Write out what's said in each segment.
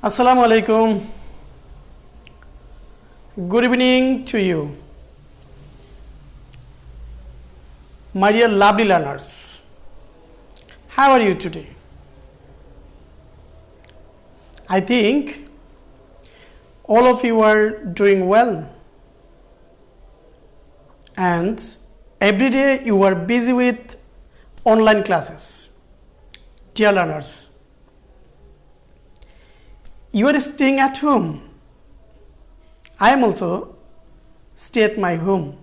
Assalamu alaikum. Good evening to you, my dear lovely learners. How are you today? I think all of you are doing well, and every day you are busy with online classes. Dear learners, you are staying at home. I am also stay at my home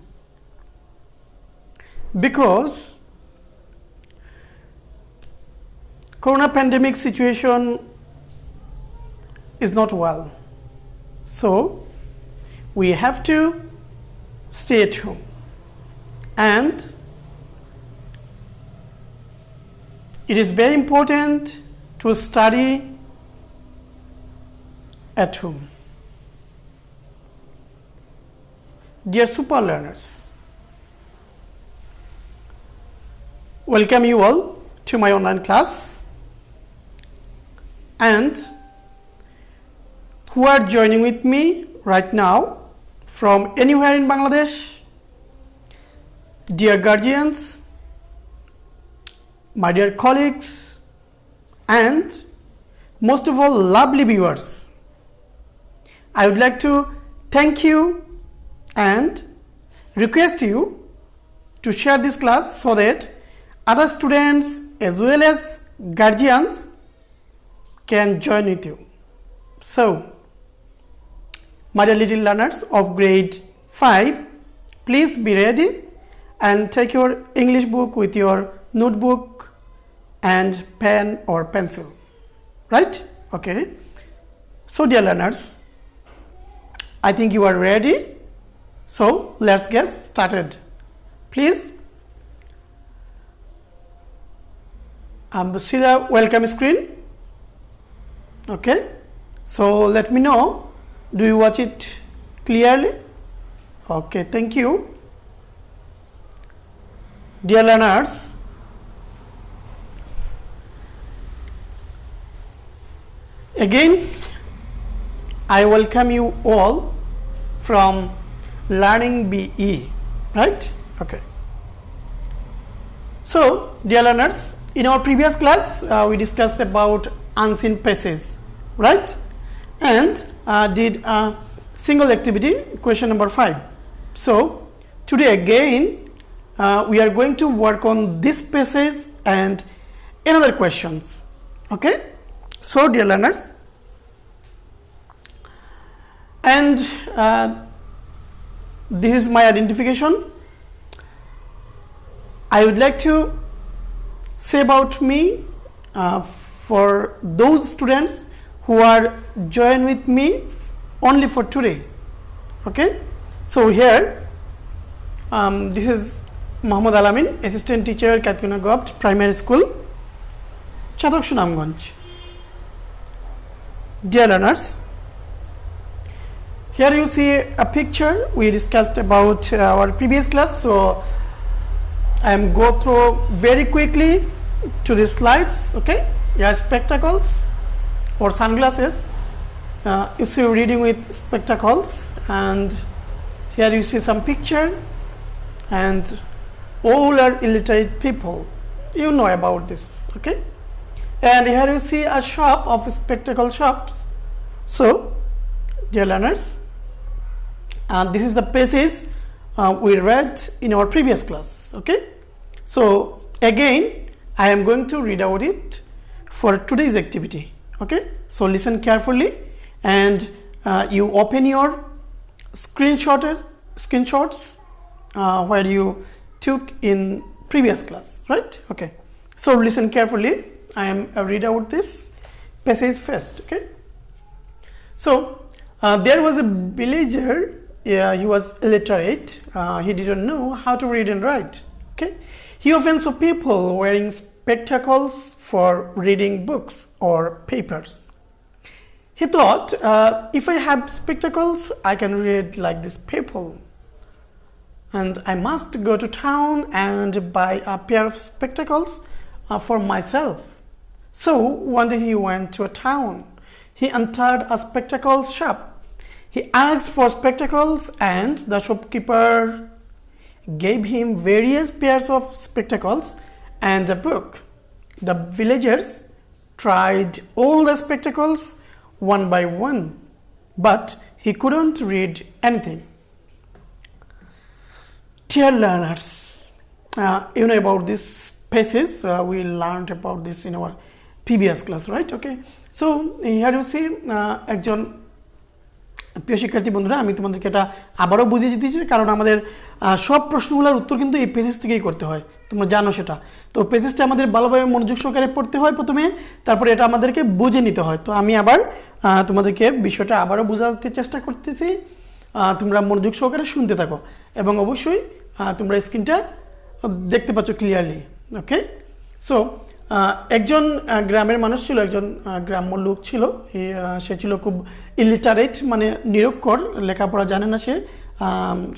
because corona pandemic situation is not well, so we have to stay at home, and it is very important to study at home. Dear super learners, welcome you all to my online class, and who are joining with me right now from anywhere in Bangladesh. Dear guardians, my dear colleagues, and most of all lovely viewers, I would like to thank you and request you to share this class so that other students as well as guardians can join with you. So, my dear little learners of grade 5, please be ready and take your English book with your notebook and pen or pencil, right? Okay. So, dear learners, I think you are ready. So let's get started. Please see the welcome screen. Okay. So let me know. Do you watch it clearly? Okay. Thank you. Dear learners, again I welcome you all from Learning BE, right? Okay. So, dear learners, in our previous class, we discussed about unseen passages, right? And did a single activity, question number 5. So, today again, we are going to work on this passage and another questions. Okay? So, dear learners, and this is my identification. I would like to say about me for those students who are join with me only for today. Okay, so here this is Muhammad Alamin, assistant teacher, Katkuna Gopt Primary School, Chatok Sunamganj. Dear learners, here you see a picture we discussed about our previous class, so I am go through very quickly to the slides. Okay, yeah, spectacles or sunglasses. You see reading with spectacles, and here you see some picture, and all are illiterate people. You know about this, okay? And here you see a shop of spectacle shops. So, dear learners, this is the passage we read in our previous class. Okay, so again I am going to read out it for today's activity. Okay, so listen carefully, and you open your screenshots where you took in previous class, right? Okay, so listen carefully. I am read out this passage first. Okay, so there was a villager. Yeah, he was illiterate. He didn't know how to read and write. Okay, he often saw people wearing spectacles for reading books or papers. He thought, if I have spectacles, I can read like these people, and I must go to town and buy a pair of spectacles for myself. So one day he went to a town. He entered a spectacles shop. He asked for spectacles and the shopkeeper gave him various pairs of spectacles and a book. The villagers tried all the spectacles one by one, but he couldn't read anything. Dear learners, you know about this passage. We learned about this in our previous class, right? Okay. So here you see একজন প্রিয় শিক্ষার্থী বন্ধুরা, আমি তোমাদেরকে এটা আবারও বুঝিয়ে দিতেছি, কারণ আমাদের সব প্রশ্নগুলোর উত্তর কিন্তু এই পেজেস থেকেই করতে হয়, তোমরা জানো সেটা। তো পেজেসটা আমাদের ভালোভাবে মনোযোগ সহকারে পড়তে হয় প্রথমে, তারপরে এটা আমাদেরকে বুঝে নিতে হয়। তো আমি আবার তোমাদেরকে বিষয়টা আবারও বোঝাতে চেষ্টা করতেছি, তোমরা মনোযোগ সহকারে শুনতে থাকো এবং অবশ্যই তোমরা স্ক্রিনটা দেখতে পাচ্ছ ক্লিয়ারলি। ওকে, সো একজন গ্রামের মানুষ ছিল, একজন গ্রাম্য লোক ছিল। সে ছিল খুব ইলিটারেট, মানে নিরক্ষর, লেখাপড়া জানে না সে।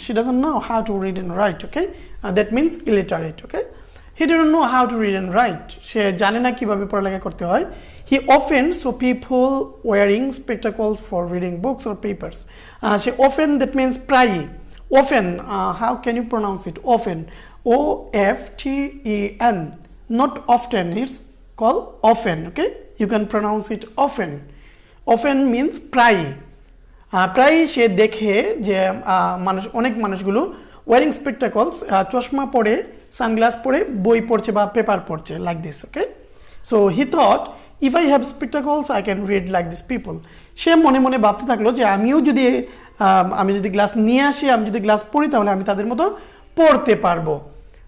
she doesn't know how to read and write. Okay, that means illiterate. Okay, he didn't know how to read and write. সে জানে না কিভাবে পড়ালেখা করতে হয়। He often saw people wearing spectacles for reading books or papers. Say often, that means প্রায়ই। Often, how can you pronounce it? Often, O-F-T-E-N. Not often, it's called often. Okay, you can pronounce it often. Often means প্রায়ই। প্রায়ই সে দেখে যে মানুষ, অনেক মানুষগুলো wiring স্পেকটাকলস, চশমা পরে, সানগ্লাস পরে বই পড়ছে বা পেপার পড়ছে, like this. Okay, so he thought if I have spectacles I can read like this people. সে মনে মনে ভাবতে থাকলো যে আমিও যদি গ্লাস নিয়ে আসি, আমি যদি গ্লাস পড়ি, তাহলে আমি তাদের মতো পড়তে পারবো।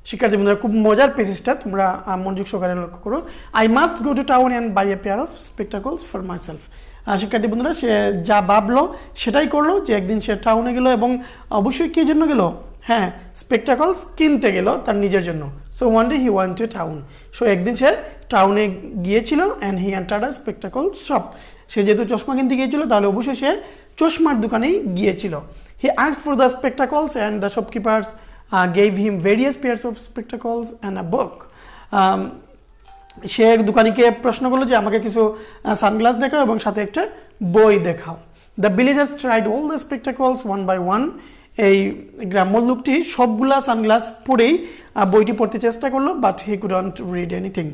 শিক্ষার্থী বন্ধুরা, খুব মজার পেজেসটা, তোমরা মনোযোগ সহকারে লক্ষ্য করো। I must go to town and buy a pair of spectacles for myself. শিক্ষার্থী বন্ধুরা, সে যা ভাবলো সেটাই করলো, যে একদিন সে টাউনে গেল এবং অবশ্যই কি জন্য গেল? হ্যাঁ, স্পেকটাকলস কিনতে গেল তার নিজের জন্য। So one day he went to town. So একদিন সে টাউনে গিয়েছিল and he entered a spectacles shop. সে যেহেতু চশমা কিনতে গিয়েছিল, তাহলে অবশ্যই সে চশমার দোকানেই গিয়েছিল। He asked for the spectacles and the shopkeepers gave him various pairs of spectacles and a book. সে দোকানিকে প্রশ্ন করলো যে আমাকে কিছু সানগ্লাস দেখাও এবং সাথে একটা বই দেখাও। The villagers tried all the spectacles one by one. এই গ্রাম্য লোকটি সবগুলা সানগ্লাস পরেই বইটি পড়তে চেষ্টা করলো, but he couldn't read anything.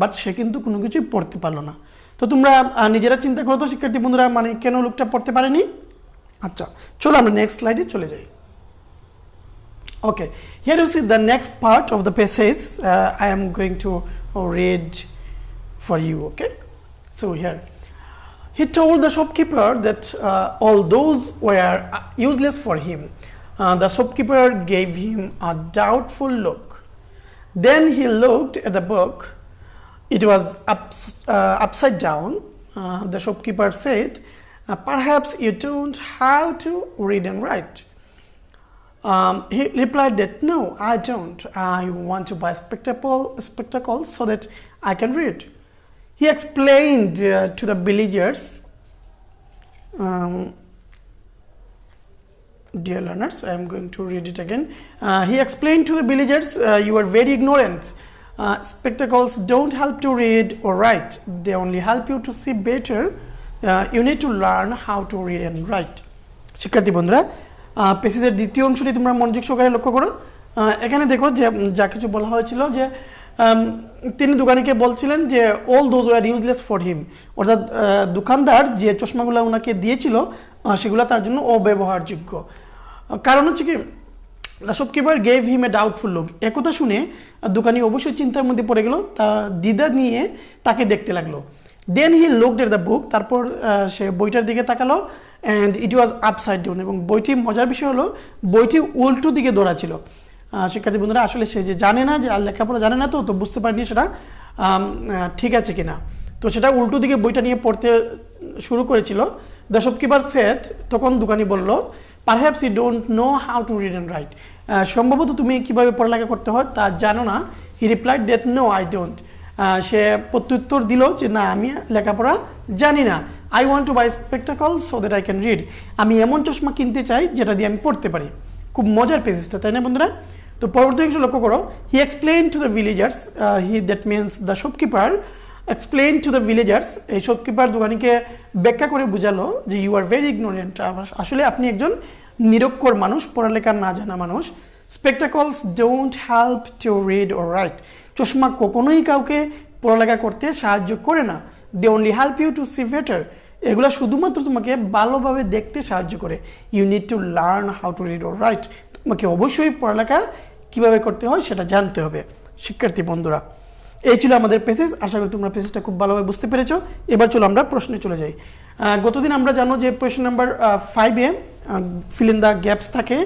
But সে কিন্তু কোনো কিছুই পড়তে পারলো না। তো তোমরা নিজেরা চিন্তা করো তো শিক্ষার্থী বন্ধুরা, মানে কেন লোকটা পড়তে পারেনি? আচ্ছা, চলো আমরা নেক্সট স্লাইডে চলে যাই। Okay, here you see the next part of the passage. I am going to read for you. Okay, so here he told the shopkeeper that all those were useless for him. The shopkeeper gave him a doubtful look. Then he looked at the book. It was upside down. The shopkeeper said, perhaps you don't how to read and write. He replied that no, I don't. I want to buy spectacles so that I can read. He explained to the villagers, dear learners, I am going to read it again. He explained to the villagers, you are very ignorant. Spectacles don't help to read or write. They only help you to see better. You need to learn how to read and write. শিক্ষার্থী বন্ধুরা, পেসেজের দ্বিতীয় অংশটি তোমরা মনোযোগ সহকারে লক্ষ্য করো। এখানে দেখো যে যা কিছু বলা হয়েছিল, যে তিনি দোকানিকে বলছিলেন যে all those were useless for him, অর্থাৎ দোকানদার যে চশমাগুলো ওনাকে দিয়েছিল সেগুলো তার জন্য অব্যবহারযোগ্য। কারণ হচ্ছে কি, the shopkeeper gave him A doubtful look. একথা শুনে দোকানি অবশ্যই চিন্তার মধ্যে পড়ে গেল, তা দ্বিধা নিয়ে তাকে দেখতে লাগলো। দেন he looked at the book, তারপর সে বইটার দিকে তাকালো, and it was upside down, এবং বইটি, মজার বিষয় হলো বইটি উল্টো দিকে দৌড়া ছিল। শিক্ষার্থী বন্ধুরা, আসলে সে যে জানে না, যে লেখাপড়া জানে না, তো বুঝতে পারেনি সেটা ঠিক আছে কিনা, তো সেটা উল্টো দিকে বইটা নিয়ে পড়তে শুরু করেছিল। দ্য শপকিপার সেড, তখন দোকানি বলল, perhaps you don't know how to read and write, সম্ভবত তুমি কীভাবে পড়ালেখা করতে হয় তা জানো না। He replied that no I don't, সে প্রত্যুত্তর দিল যে না, আমি লেখাপড়া জানি না। I want to buy spectacles so that I can read, আমি এমন চশমা কিনতে চাই যেটা দিয়ে আমি পড়তে পারি। খুব মজার পেজটা, তাই না বন্ধুরা? তো পরবর্তী অংশ লক্ষ্য করো। He explain to the villagers, that means the shopkeeper explain to the villagers, এই শপকিপার দোকানিকে ব্যাখ্যা করে বোঝালো যে ইউ আর ভেরি ইগনোরেন্ট, আসলে আপনি একজন নিরক্ষর মানুষ, পড়ালেখা না জানা মানুষ। Spectacles don't help to read or write, চশমা কখনোই কাউকে পড়ালেখা করতে সাহায্য করে না। They only help you to see better, এগুলো শুধুমাত্র তোমাকে ভালোভাবে দেখতে সাহায্য করে। You need to learn how to read or write, তোমাকে অবশ্যই পড়ালেখা কীভাবে করতে হয় সেটা জানতে হবে। শিক্ষার্থী বন্ধুরা, এই ছিল আমাদের পেসেজ। আশা করি তোমরা পেসেজটা খুব ভালোভাবে বুঝতে পেরেছো। এবার চলো আমরা প্রশ্নে চলে যাই। গতদিন আমরা জানো যে প্রশ্ন নাম্বার 5-এ ফিল ইন দ্য গ্যাপস থাকে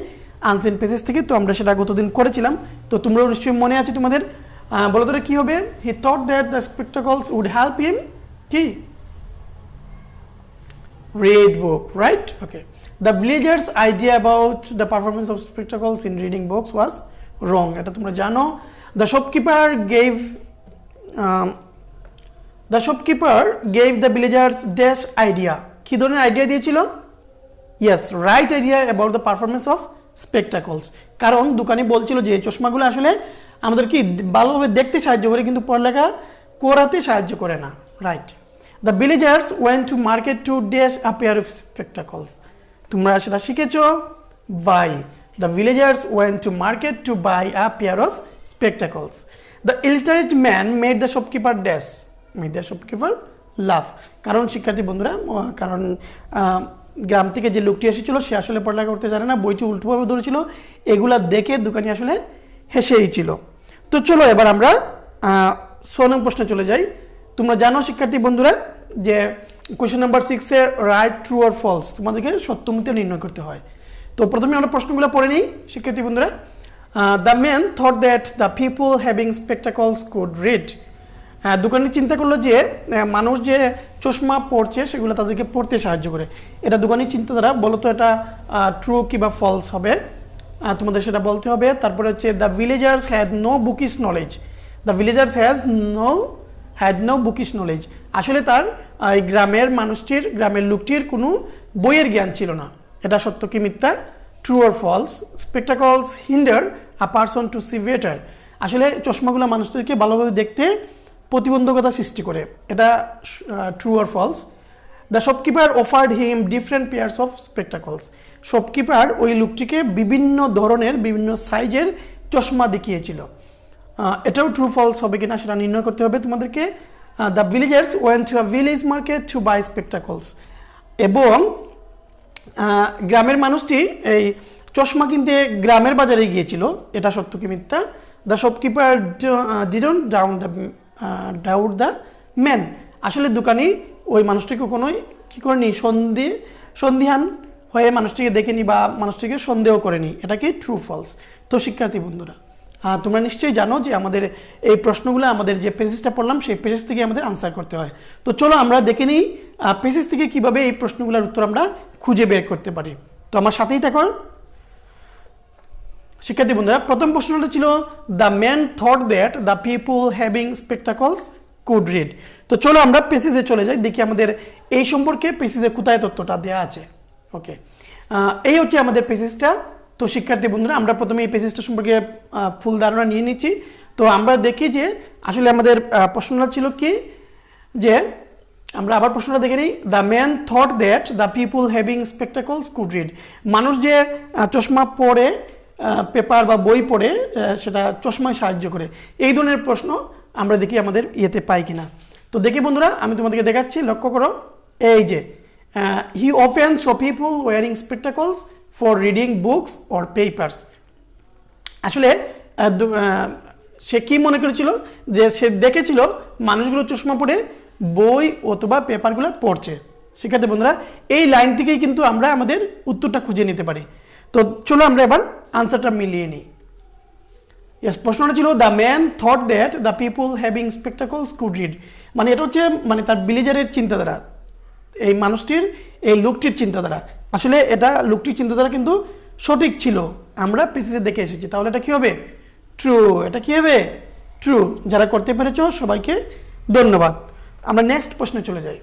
আনসিন পেসেজ থেকে, তো আমরা সেটা গতদিন করেছিলাম। তো তোমরাও নিশ্চয়ই মনে আছে তোমাদের। বলো তো কি হবে? He thought that the spectacles would help him কি read book, right? Okay. The villagers' idea about the performance of spectacles in reading books was wrong. এটা তোমরা জানো। The shopkeeper gave the villagers dash idea. কি ধরনের idea দিয়েছিল? Yes, right idea about the performance of spectacles. কারণ দোকানি বলছিল যে চশমাগুলো আসলে আমাদের কি ভালোভাবে দেখতে সাহায্য করে, কিন্তু পড়ালেখা করাতে সাহায্য করে না, right? The villagers went to market to dash a pair of spectacles. তোমরা সেটা শিখেছো। buy. The villagers went to market to buy a pair of spectacles. The illiterate man made the shopkeeper dash. Made the shopkeeper laugh. কারণ শিক্ষার্থী বন্ধুরা, কারণ গ্রাম থেকে যে লোকটি এসেছিল সে আসলে পড়ালেখা করতে জানে না, বইটি উল্টোভাবে ধরেছিল, এগুলা দেখে দোকানি আসলে হেসেই ছিল। তো চলো এবার আমরা 6 নং প্রশ্নে চলে যাই। তোমরা জানো শিক্ষার্থী বন্ধুরা যে কোয়েশ্চেন নাম্বার 6-এ রাইট, ট্রু অর ফলস তোমাদেরকে সত্য মিথ্যা নির্ণয় করতে হয়। তো প্রথমে আমরা প্রশ্নগুলো পড়ে নিই শিক্ষার্থী বন্ধুরা। The man thought that the people having spectacles could read. দোকানি চিন্তা করলো যে মানুষ যে চশমা পড়ছে সেগুলো তাদেরকে পড়তে সাহায্য করে। এটা দোকানির চিন্তাধারা। বলো তো এটা ট্রু কিংবা ফলস হবে, তোমাদের সেটা বলতে হবে। তারপরে হচ্ছে the villagers had no bookish knowledge. The villagers had no bookish knowledge, আসলে তার এই গ্রামের লোকটির কোনো বইয়ের জ্ঞান ছিল না। এটা সত্য কি মিথ্যা? True or false? Spectacles hinder a person to see better, আসলে চশমাগুলো মানুষদেরকে ভালোভাবে দেখতে প্রতিবন্ধকতা সৃষ্টি করে। এটা true or false? The shopkeeper offered him different pairs of spectacles. Shopkeeper ওই লোকটিকে বিভিন্ন ধরনের বিভিন্ন সাইজের চশমা দেখিয়েছিল। এটাও ট্রু ফলস হবে কিনা সেটা নির্ণয় করতে হবে তোমাদেরকে। The villagers went to a village market to buy spectacles, এবং গ্রামের মানুষটি এই চশমা কিনতে গ্রামের বাজারে গিয়েছিল। এটা সত্য কি মিথ্যা? The shopkeeper didn't doubt the man, আসলে দোকানি ওই মানুষটিকে কখনোই কি করেনি, সন্দিহান হয়ে মানুষটিকে দেখেনি বা মানুষটিকে সন্দেহ করেনি। এটা কি ট্রু ফলস? তো শিক্ষার্থী বন্ধুরা, তোমরা নিশ্চয়ই জানো যে আমাদের এই প্রশ্নগুলো আমাদের যে পেজেসটা পড়লাম সেই পেজেস থেকে আমাদের আনসার করতে হয়। তো চলো আমরা দেখে নিই পেজেস থেকে কিভাবে এই প্রশ্নগুলোর উত্তর আমরা খুঁজে বের করতে পারি। তো আমার সাথেই থাকো শিক্ষার্থী বন্ধুরা। প্রথম প্রশ্নটা ছিল the man thought that the people having spectacles could read. তো চলো আমরা পেজেসে চলে যাই, দেখি আমাদের এই সম্পর্কে পেজেসে কোথায় তথ্যটা দেওয়া আছে। ওকে, এই হচ্ছে আমাদের পেজেসটা। তো শিক্ষার্থী বন্ধুরা, আমরা প্রথমে এই পেজেসটা সম্পর্কে ফুল ধারণা নিয়ে নিচ্ছি। তো আমরা দেখি যে আসলে আমাদের প্রশ্নটা ছিল কি, যে আমরা আবার প্রশ্নটা দেখে নিই। The man thought that the people having spectacles could read, মানুষ যে চশমা পড়ে, পেপার বা বই পড়ে সেটা চশমায় সাহায্য করে, এই ধরনের প্রশ্ন আমরা দেখি আমাদের ইয়েতে পাই কিনা। তো দেখি বন্ধুরা, আমি তোমাদেরকে দেখাচ্ছি, লক্ষ্য করো। এই যে he often saw people wearing spectacles for reading books or papers, আসলে সে কি মনে করেছিল, যে সে দেখেছিল মানুষগুলো চশমা পড়ে বই অথবা পেপারগুলো পড়ছে। শিক্ষার্থী বন্ধুরা, এই লাইন থেকেই কিন্তু আমরা আমাদের উত্তরটা খুঁজে নিতে পারি। তো চলো আমরা এবার আনসারটা মিলিয়ে নিই। প্রশ্নটা ছিল the man thought that the people having spectacles could read, মানে এটা হচ্ছে মানে তার ভিলেজারের চিন্তাধারা, এই মানুষটির এই লোকটির চিন্তাধারা। আসলে এটা লোকটির চিন্তাধারা কিন্তু সঠিক ছিল, আমরা পেজে দেখে এসেছি। তাহলে এটা কি হবে? ট্রু। এটা কি হবে? ট্রু। যারা করতে পেরেছো সবাইকে ধন্যবাদ। আমরা নেক্সট প্রশ্নে চলে যাই।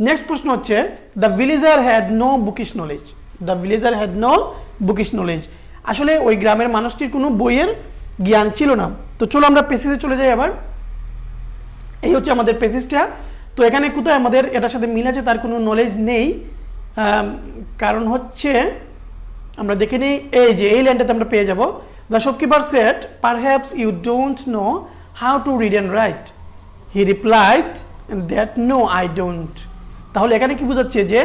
নেক্সট প্রশ্ন হচ্ছে the villager had no bookish knowledge. The villager had no bookish knowledge, আসলে ওই গ্রামের মানুষটির কোনো বইয়ের জ্ঞান ছিল না। তো চলো আমরা পেজে চলে যাই আবার। এই হচ্ছে আমাদের পেজটা। তো তো এখানে কোথায় আমাদের এটার সাথে মিল আছে তার কোনো নলেজ নেই, কারণ হচ্ছে আমরা দেখে নিই এই যে এই লাইনটাতে আমরা পেয়ে যাব, the shopkeeper said perhaps you don't know how to read and write, he replied that no I don't. তাহলে এখানে কি বোঝাচ্ছে যে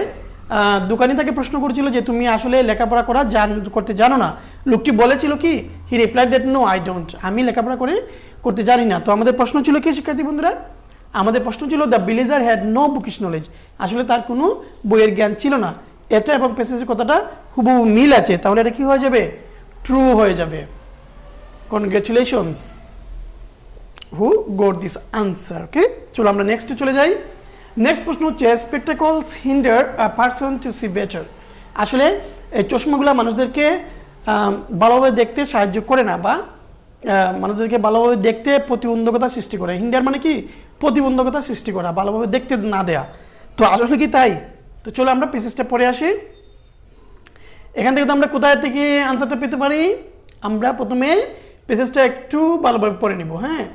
দোকানি তাকে প্রশ্ন করেছিল যে তুমি আসলে লেখাপড়া করতে জানো না। লোকটি বলেছিল কি, he replied that no I don't, আমি লেখাপড়া করতে জানি না। তো আমাদের প্রশ্ন ছিল কি শিক্ষার্থী বন্ধুরা, আমাদের প্রশ্ন ছিল the villager had no bookish knowledge, আসলে তার কোনো বইয়ের জ্ঞান ছিল না। এটা এবং প্যাসেজের কথাটা হুবহু মিল আছে, তাহলে এটা কি হয়ে যাবে, ট্রু হয়ে যাবে। Congratulations who got this answer. Okay, চলো আমরা নেক্সটে চলে যাই। নেক্সট প্রশ্ন হচ্ছে spectacles hinder a person to see better. আসলে এই চশমাগুলো মানুষদেরকে ভালোভাবে দেখতে সাহায্য করে না, বা মানুষদেরকে ভালোভাবে দেখতে প্রতিবন্ধকতা সৃষ্টি করে। হিন্ডার মানে কি, প্রতিবন্ধকতা সৃষ্টি করা, ভালোভাবে দেখতে না দেয়া। তো আসলে কি তাই? তো চলো আমরা পেসেজটা পড়ে আসি। এখান থেকে তো আমরা কোথায় থেকে আনসারটা পেতে পারি, আমরা প্রথমে পেসেজটা একটু ভালোভাবে পড়ে নিব। হ্যাঁ,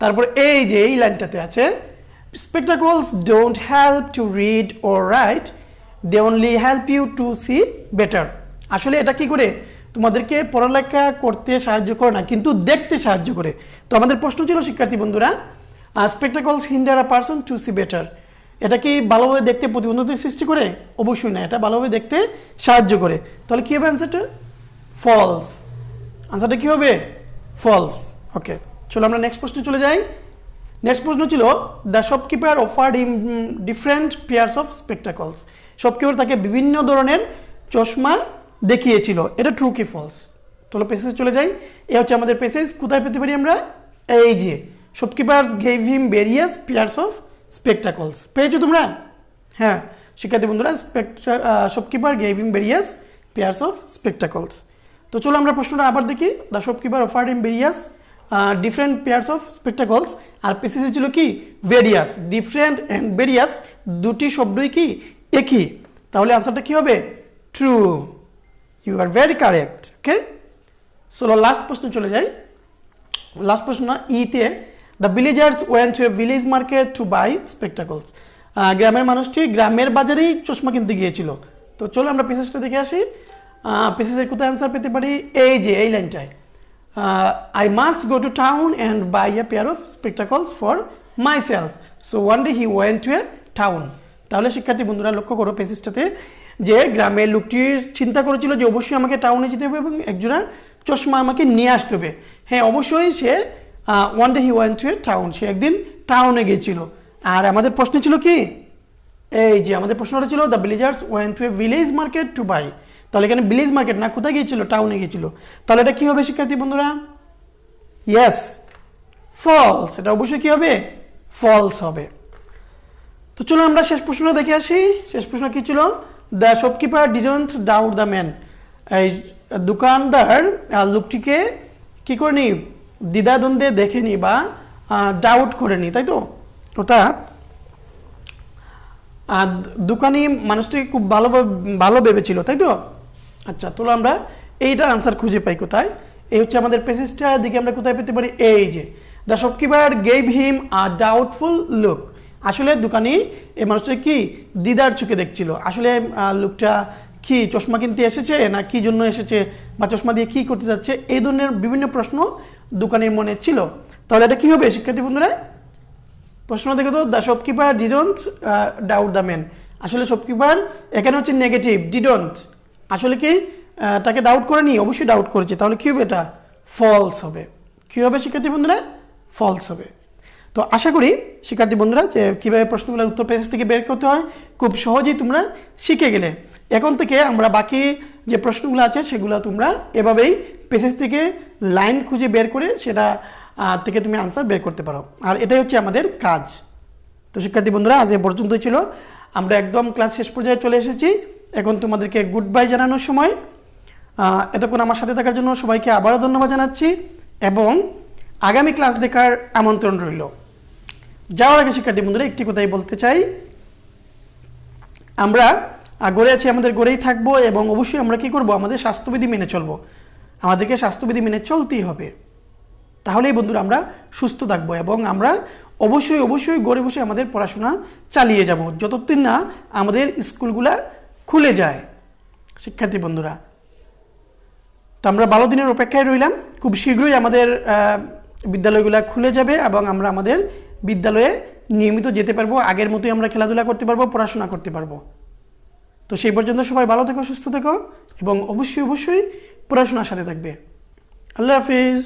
তারপর এই যে এই লাইনটাতে আছে, spectacles don't help to read or write, they only help you to see better। আসলে এটা কি করে, তোমাদেরকে পড়ালেখা করতে সাহায্য করে না, কিন্তু দেখতে সাহায্য করে। তো আমাদের প্রশ্ন ছিল শিক্ষার্থী বন্ধুরা, spectacles hinder a person to see better, এটা কি ভালোভাবে দেখতে প্রতিবন্ধকতা সৃষ্টি করে? অবশ্যই না, এটা ভালোভাবে দেখতে সাহায্য করে। তাহলে কি হবে অ্যান্সারটা, ফলস। আনসারটা কি হবে, ফলস। ওকে, চলো আমরা নেক্সট প্রশ্নে চলে যাই। নেক্সট প্রশ্ন ছিল the shopkeeper offered him different pairs of spectacles. Shopkeeper তাকে বিভিন্ন ধরনের চশমা দেখিয়েছিল, এটা ট্রু কি ফলস? চলো পেসেজ চলে যাই। এ হচ্ছে আমাদের পেসেজ, কোথায় পেতে পারি আমরা, এই যে shopkeepers gave him various pairs of spectacles. পেয়েছো তোমরা? হ্যাঁ শিক্ষার্থী বন্ধুরা, shopkeeper gave him various pairs of spectacles. তো চলো আমরা প্রশ্নটা আবার দেখি। The shopkeeper offered him various different pairs of spectacles, আর পেসেজে ছিল কি, ভেরিয়াস। ডিফারেন্ট অ্যান্ড ভেরিয়াস দুটি শব্দই কি, একই। তাহলে আনসারটা কি হবে, true. You are very correct. Okay, চলো লাস্ট প্রশ্ন চলে যাই। লাস্ট প্রশ্ন ইতে, the villagers went to a village market to buy spectacles. গ্রামের মানুষটি গ্রামের বাজারেই চশমা কিনতে গিয়েছিল। তো চলো আমরা পেসেজটা দেখে আসি। পেসেজের কোথায় অ্যান্সার পেতে পারি, এই যে এই লাইনটায়, I must go to town and buy a pair of spectacles for myself. So one day he went to a town. তাহলে শিক্ষার্থী বন্ধুরা লক্ষ্য করো পেসেজটাতে যে গ্রামের লোকটি চিন্তা করেছিল যে অবশ্যই আমাকে টাউনে যেতে হবে এবং একজোড়া চশমা আমাকে নিয়ে আসতে হবে। হ্যাঁ অবশ্যই সে one day he went to a town, সে একদিন টাউনে গিয়েছিল। আর আমাদের প্রশ্ন ছিল কি, এই যে আমাদের প্রশ্নটা ছিল the villagers went to a village market to buy. তাহলে এখানে ভিলেজ মার্কেট না, কোথায় গিয়েছিল, টাউনে গিয়েছিল। তাহলে এটা কি হবে শিক্ষার্থী বন্ধুরা, ইয়েস ফলস। এটা অবশ্যই কি হবে, ফলস হবে। তো চলো আমরা শেষ প্রশ্নটা দেখে আসি। শেষ প্রশ্ন কি ছিল, the shopkeeper didn't doubt the man. এই দোকানদার লোকটিকে কি করেনি, দ্বিধাদ্বন্দ্বে দেখেনি বা ডাউট করেনি, তাই তো। অর্থাৎ দোকানি মানুষটিকে খুব ভালো ভেবেছিল, তাই তো। আচ্ছা চলো আমরা এইটার আনসার খুঁজে পাই কোথায়। এই হচ্ছে আমাদের পেসেজটা, দিকে আমরা কোথায় পেতে পারি, এই যে the shopkeeper gave him a doubtful look. আসলে দোকানি এই মানুষটাকে কি দ্বিধার চোখে দেখছিল। আসলে লোকটা কি চশমা কিনতে এসেছে না কি জন্য এসেছে, বা চশমা দিয়ে কি করতে যাচ্ছে, এই ধরনের বিভিন্ন প্রশ্ন দোকানির মনে ছিল। তাহলে এটা কি হবে শিক্ষার্থী বন্ধুরা, প্রশ্ন দেখো তো, the shopkeeper didn't doubt the man. আসলে শপকিপার এখানে হচ্ছে নেগেটিভ, ডিডন্ট, আসলে কি তাকে ডাউট করেনি, অবশ্যই ডাউট করেছে। তাহলে কি হবে, এটা ফলস হবে। কি হবে শিক্ষার্থী বন্ধুরা, ফলস হবে। তো আশা করি শিক্ষার্থী বন্ধুরা যে কীভাবে প্রশ্নগুলোর উত্তর পেজ থেকে বের করতে হয় খুব সহজেই তোমরা শিখে গেলে। এখন থেকে আমরা বাকি যে প্রশ্নগুলো আছে সেগুলো তোমরা এভাবেই পেজেস থেকে লাইন খুঁজে বের করে সেটা থেকে তুমি আনসার বের করতে পারো। আর এটাই হচ্ছে আমাদের কাজ। তো শিক্ষার্থী বন্ধুরা আজ এ পর্যন্তই ছিল, আমরা একদম ক্লাস শেষ পর্যায়ে চলে এসেছি। এখন তোমাদেরকে গুড বাই জানানোর সময়। এতক্ষণ আমার সাথে থাকার জন্য সবাইকে আবারও ধন্যবাদ জানাচ্ছি এবং আগামী ক্লাস দেখার আমন্ত্রণ রইল। যাওয়ার আগে শিক্ষার্থী বন্ধুরা একটি কথাই বলতে চাই, আমরা গড়ে আছি, আমাদের গড়েই থাকবো এবং অবশ্যই আমরা কি করব, আমাদের স্বাস্থ্যবিধি মেনে চলবো। আমাদেরকে স্বাস্থ্যবিধি মেনে চলতেই হবে। তাহলেই বন্ধুরা আমরা সুস্থ থাকবো এবং আমরা অবশ্যই অবশ্যই ঘরে বসে আমাদের পড়াশোনা চালিয়ে যাব যতদিন না আমাদের স্কুলগুলা খুলে যায়। শিক্ষার্থী বন্ধুরা, তো আমরা ভালো দিনের অপেক্ষায় রইলাম। খুব শীঘ্রই আমাদের বিদ্যালয়গুলো খুলে যাবে এবং আমরা আমাদের বিদ্যালয়ে নিয়মিত যেতে পারবো, আগের মতোই আমরা খেলাধুলা করতে পারবো, পড়াশোনা করতে পারবো। তো সেই পর্যন্ত সবাই ভালো থেকো, সুস্থ থেকো এবং অবশ্যই অবশ্যই পড়াশোনার সাথে থাকবে। আল্লাহ হাফিজ।